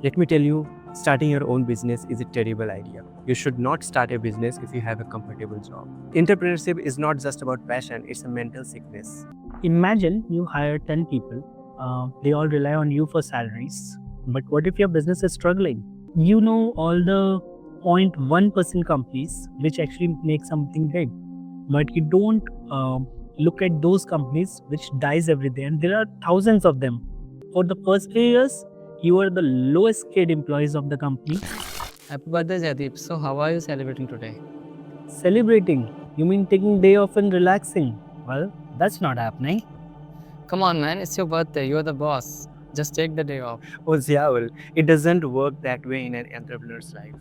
Let me tell you, starting your own business is a terrible idea. You should not start a business if you have a comfortable job. Entrepreneurship is not just about passion, it's a mental sickness. Imagine you hire 10 people, they all rely on you for salaries. But what if your business is struggling? You know all the 0.1% companies which actually make something big, but you don't look at those companies which dies every day, and there are thousands of them. For the first few years, you are the lowest paid employees of the company. Happy birthday, Jaideep. So, how are you celebrating today? Celebrating, you mean taking day off and relaxing? Well, that's not happening. Come on, man. It's your birthday. You're the boss. Just take the day off. Oh, Ziaul, it doesn't work that way in an entrepreneur's life.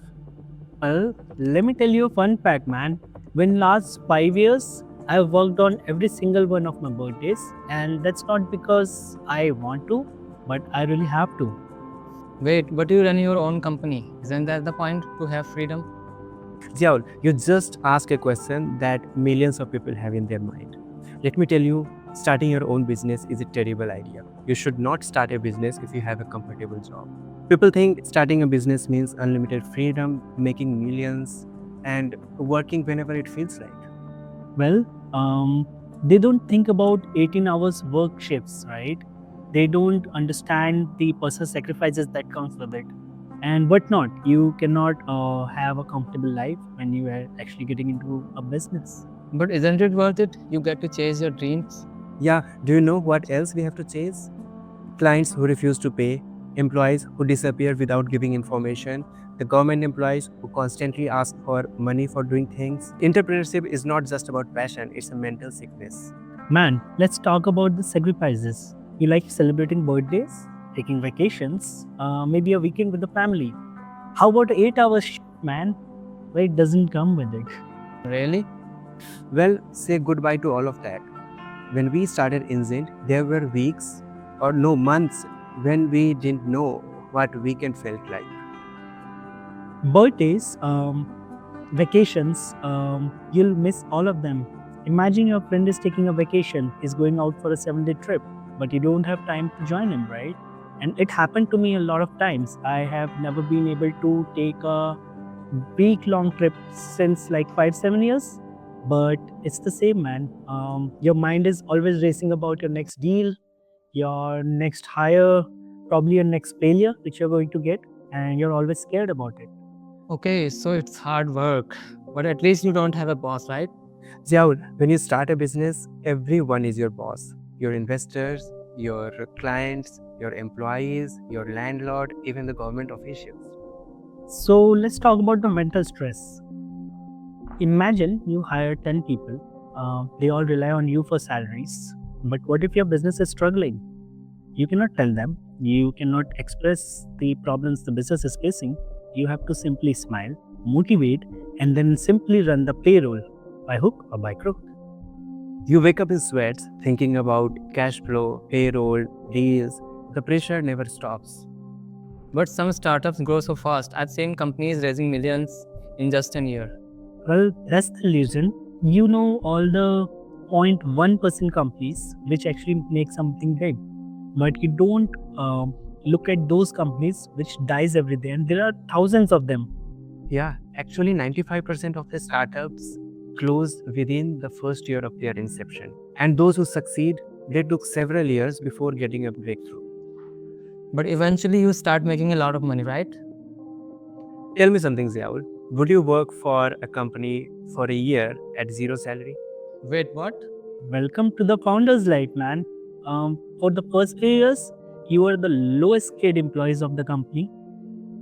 Well, let me tell you a fun fact, man. When last 5 years, I've worked on every single one of my birthdays, and that's not because I want to, but I really have to. Wait, but you run your own company. Isn't that the point, to have freedom? Ziaul, you just ask a question that millions of people have in their mind. Let me tell you, starting your own business is a terrible idea. You should not start a business if you have a comfortable job. People think starting a business means unlimited freedom, making millions, and working whenever it feels like. Well, they don't think about 18 hours work shifts, right? They don't understand the personal sacrifices that comes with it and whatnot. You cannot have a comfortable life when you are actually getting into a business. But isn't it worth it? You get to chase your dreams. Yeah, do you know what else we have to chase? Clients who refuse to pay, employees who disappear without giving information, the government employees who constantly ask for money for doing things. Entrepreneurship is not just about passion, it's a mental sickness. Man, let's talk about the sacrifices. You like celebrating birthdays, taking vacations, maybe a weekend with the family. How about 8 hours shift, man? Well, it doesn't come with it. Really? Well, say goodbye to all of that. When we started Inzint, there were weeks or no months when we didn't know what weekend felt like. Birthdays, vacations, you'll miss all of them. Imagine your friend is taking a vacation, he's going out for a 7-day trip, but you don't have time to join him, right? And it happened to me a lot of times. I have never been able to take a week-long trip since like 5-7 years, but it's the same, man. Your mind is always racing about your next deal, your next hire, probably your next failure which you're going to get, and you're always scared about it. Okay, so it's hard work. But at least you don't have a boss, right? Ziaul, when you start a business, everyone is your boss. Your investors, your clients, your employees, your landlord, even the government officials. So let's talk about the mental stress. Imagine you hire 10 people, they all rely on you for salaries. But what if your business is struggling? You cannot tell them, you cannot express the problems the business is facing. You have to simply smile, motivate, and then simply run the payroll by hook or by crook. You wake up in sweats thinking about cash flow, payroll, deals. The pressure never stops. But some startups grow so fast. I've seen companies raising millions in just a year. Well, that's the reason. You know all the 0.1% companies which actually make something big, but you don't look at those companies which dies every day, and there are thousands of them. Yeah, actually 95% of the startups close within the first year of their inception. And those who succeed, they took several years before getting a breakthrough. But eventually you start making a lot of money, right? Tell me something, Ziaul. Would you work for a company for a year at zero salary? Wait, what? Welcome to the founder's life, man. For the first few years, you are the lowest paid employees of the company.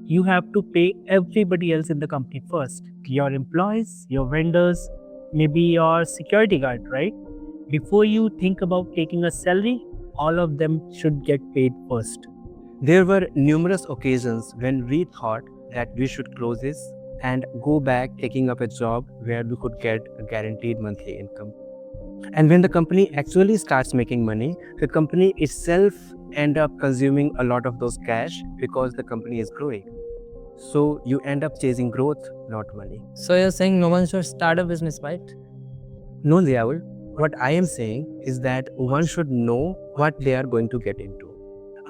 You have to pay everybody else in the company first. Your employees, your vendors, maybe your security guard, right? Before you think about taking a salary, all of them should get paid first. There were numerous occasions when we thought that we should close this and go back taking up a job where we could get a guaranteed monthly income. And when the company actually starts making money, the company itself end up consuming a lot of those cash because the company is growing. So you end up chasing growth, not money. So you're saying no one should start a business, right? No, Ziaul. What I am saying is that one should know what they are going to get into.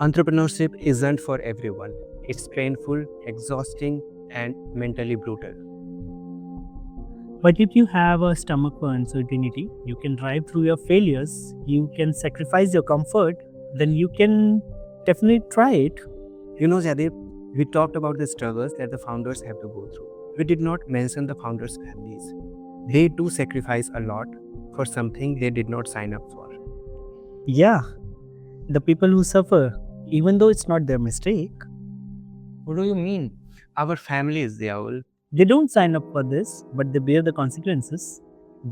Entrepreneurship isn't for everyone. It's painful, exhausting, and mentally brutal. But if you have a stomach for uncertainty, you can drive through your failures, you can sacrifice your comfort, then you can definitely try it. You know, Jaideep, we talked about the struggles that the founders have to go through. We did not mention the founders' families. They too sacrifice a lot for something they did not sign up for. Yeah, the people who suffer, even though it's not their mistake, What do you mean? Our families, Ziaul, they don't sign up for this, but they bear the consequences.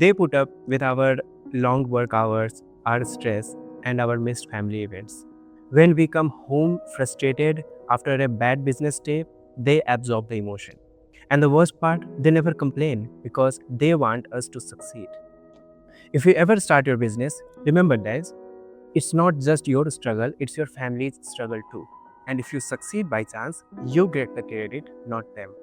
they put up with our long work hours, our stress, and our missed family events. When we come home frustrated after a bad business day, they absorb the emotion. And the worst part, they never complain because they want us to succeed. If you ever start your business, remember this, it's not just your struggle, it's your family's struggle too. And if you succeed by chance, you get the credit, not them.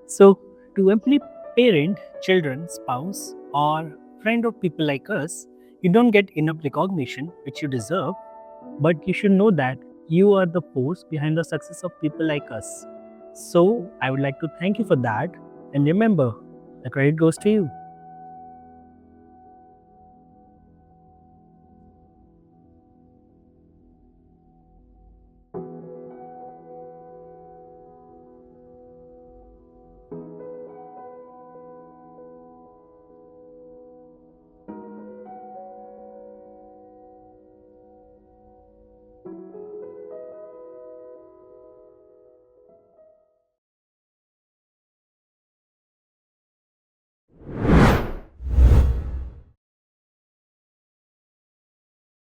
So, to every parent, children, spouse, or friend of people like us, you don't get enough recognition which you deserve, but you should know that you are the force behind the success of people like us. So, I would like to thank you for that. And remember, the credit goes to you.